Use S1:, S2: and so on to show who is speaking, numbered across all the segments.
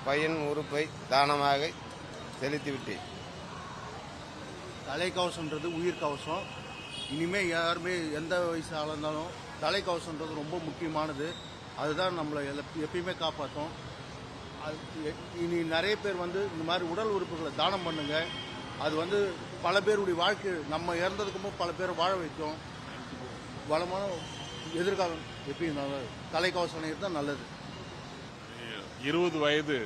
S1: பையன் உறுப்பை தானமாக செலுத்திவிட்டேன்.
S2: தலைக்கவசம்ன்றது உயிர் கவசம். இனிமேல் யாருமே எந்த வயசு ஆளாஇருந்தாலும் தலைக்கவசம்ன்றது ரொம்ப முக்கியமானது. அதுதான் நம்மளை எப்பயுமே காப்பாற்றும். இனி நிறைய பேர் இந்த மாதிரி உடல் உறுப்புகளை தானம் பண்ணுங்க. அது பல பேருடைய வாழ்க்கை நம்ம இறந்ததுக்கு பல பேரை வாழ வைக்கும். வளமான எதிர்காலம் எப்பயும் தலைக்கவசம் தான் நல்லது.
S3: 20 வயது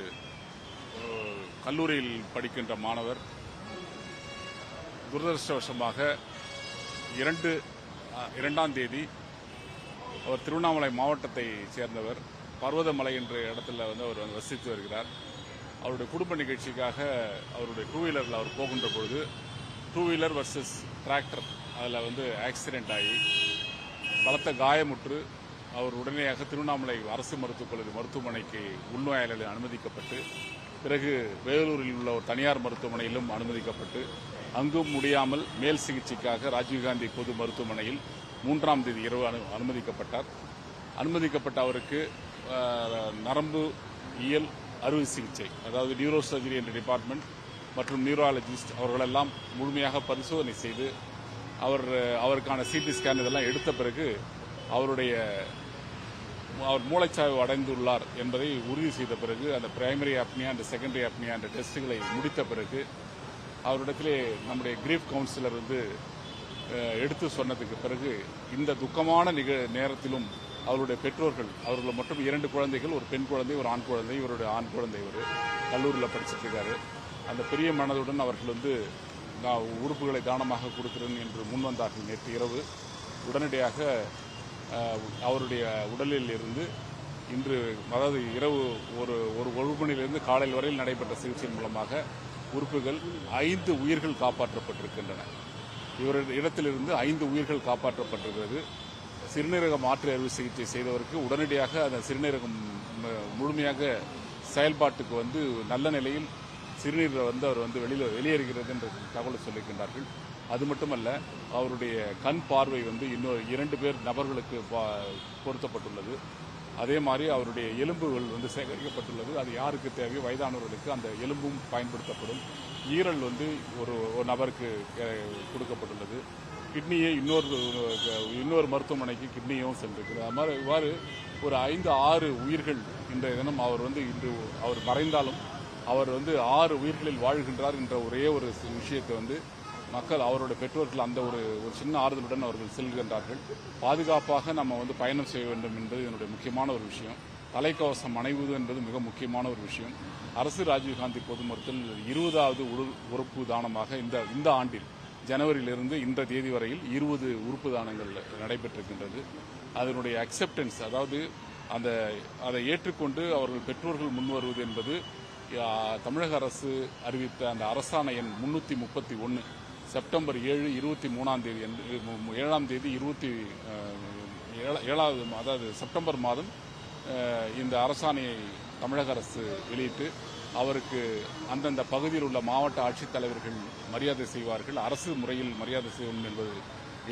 S3: கல்லூரியில் படிக்கின்ற மாணவர் துரதிருஷ்டவசமாக 2ஆம் தேதி அவர் திருவண்ணாமலை மாவட்டத்தை சேர்ந்தவர். பர்வதமலை என்ற இடத்துல அவர் வசித்து வருகிறார். அவருடைய குடும்ப நிகழ்ச்சிக்காக அவருடைய 2 வீலரில் அவர் போகின்ற பொழுது 2 வீலர் வர்சஸ் டிராக்டர் அதில் ஆக்சிடென்ட் ஆகி பலத்த காயமுற்று அவர் உடனடியாக திருவண்ணாமலை அரசு மருத்துவக் கல்லூரி மருத்துவமனைக்கு உள்நோயாளர்கள் அனுமதிக்கப்பட்டு பிறகு வேலூரில் உள்ள ஒரு தனியார் மருத்துவமனையிலும் அனுமதிக்கப்பட்டு அங்கும் முடியாமல் மேல் சிகிச்சைக்காக ராஜீவ்காந்தி பொது மருத்துவமனையில் 3ஆம் தேதி இரவு அனுமதிக்கப்பட்டார். அனுமதிக்கப்பட்ட அவருக்கு நரம்பு இயல் அறுவை சிகிச்சை, அதாவது நியூரோ சர்ஜரி என்ற டிபார்ட்மெண்ட் மற்றும் நியூராலஜிஸ்ட் அவர்களெல்லாம் முழுமையாக பரிசோதனை செய்து அவருக்கான சிடி ஸ்கேன் இதெல்லாம் எடுத்த பிறகு அவர் மூளைச்சாய்வு அடைந்துள்ளார் என்பதை உறுதி செய்த பிறகு அந்த primary apnoea and secondary apnoea என்ற டெஸ்டுகளை முடித்த பிறகு அவரிடத்திலே நம்முடைய கிரீஃப் கவுன்சிலர் எடுத்து சொன்னதுக்கு பிறகு இந்த துக்கமான நேரத்திலும் அவருடைய பெற்றோர்கள், அவர்கள் மட்டும் 2 குழந்தைகள், ஒரு பெண் குழந்தை, ஒரு ஆண் குழந்தை, இவருடைய ஆண் குழந்தை கல்லூரியில் படிச்சுட்டு இருக்காரு. அந்த பெரிய மனதுடன் அவர்கள் நான் உறுப்புகளை தானமாக கொடுக்கிறேன் என்று முன்வந்தார்கள். நேற்று இரவு உடனடியாக அவருடைய உடலில் இருந்து இன்று, அதாவது இரவு ஒரு மணியிலிருந்து காலையில் வரையில் நடைபெற்ற சிகிச்சையின் மூலமாக உறுப்புகள் 5 உயிர்கள் காப்பாற்றப்பட்டிருக்கின்றன. இவருடைய இடத்திலிருந்து 5 உயிர்கள் காப்பாற்றப்பட்டிருக்கிறது. சிறுநீரக மாற்று அறுவை சிகிச்சை செய்தவருக்கு உடனடியாக அந்த சிறுநீரகம் முழுமையாக செயல்பாட்டுக்கு நல்ல நிலையில் சிறுநீர் அவர் வெளியேறுகிறது என்ற தகவல் சொல்லியிருக்கின்றார்கள். அது மட்டுமல்ல, அவருடைய கண் பார்வை இன்னொரு 2 நபர்களுக்கு பொருத்தப்பட்டுள்ளது. அதே மாதிரி அவருடைய எலும்புகள் சேகரிக்கப்பட்டுள்ளது. அது யாருக்கு தேவையோ வயதானவர்களுக்கு அந்த எலும்பும் பயன்படுத்தப்படும். ஈரல் ஒரு நபருக்கு கொடுக்கப்பட்டுள்ளது. கிட்னியை இன்னொரு மருத்துவமனைக்கு கிட்னியும் சென்றிருக்கிறது. அது மாதிரி இவ்வாறு ஒரு 5-6 உயிர்கள் இன்றைய தினம் இன்று அவர் மறைந்தாலும் அவர் 6 உயிர்களில் வாழ்கின்றார் என்ற ஒரே ஒரு விஷயத்தை மக்கள், அவருடைய பெற்றோர்கள் அந்த ஒரு சின்ன ஆறுதலுடன் அவர்கள் செல்கின்றார்கள். பாதுகாப்பாக நம்ம பயணம் செய்ய வேண்டும் என்பது என்னுடைய முக்கியமான ஒரு விஷயம். தலைக்கவசம் அணைவது என்பது மிக முக்கியமான ஒரு விஷயம். அரசு ராஜீவ்காந்தி பொது மருத்துவத்தில் 20வது உறுப்பு தானமாக இந்த ஆண்டில் ஜனவரியிலிருந்து இந்த தேதி வரையில் 20 உறுப்பு தானங்கள் நடைபெற்றிருக்கின்றது. அதனுடைய அக்செப்டன்ஸ், அதாவது அதை ஏற்றுக்கொண்டு அவர்கள் பெற்றோர்கள் முன்வருவது என்பது தமிழக அரசு அறிவித்த அந்த அரசாணை எண் 331 செப்டம்பர் 7 23ஆம் தேதி 7ஆம் தேதி 7வது, அதாவது செப்டம்பர் மாதம் இந்த அரசாணையை தமிழக அரசு வெளியிட்டு அவருக்கு அந்தந்த பகுதியில் உள்ள மாவட்ட ஆட்சித்தலைவர்கள் மரியாதை செய்வார்கள். அரசு முறையில் மரியாதை செய்யும்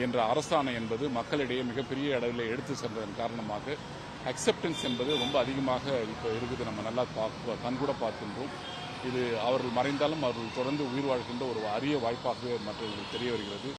S3: என்ற அரசாணை என்பது மக்களிடையே மிகப்பெரிய அளவில் எடுத்து சென்றதன் காரணமாக அக்செப்டன்ஸ் என்பது ரொம்ப அதிகமாக இப்போ இருக்குது. நம்ம நல்லா கண்கூட பார்க்கின்றோம். இது அவர்கள் மறைந்தாலும் அவர்கள் தொடர்ந்து உயிர் வாழ்கின்ற ஒரு அரிய வாய்ப்பாகவே மற்றவர்களுக்கு தெரிய வருகிறது.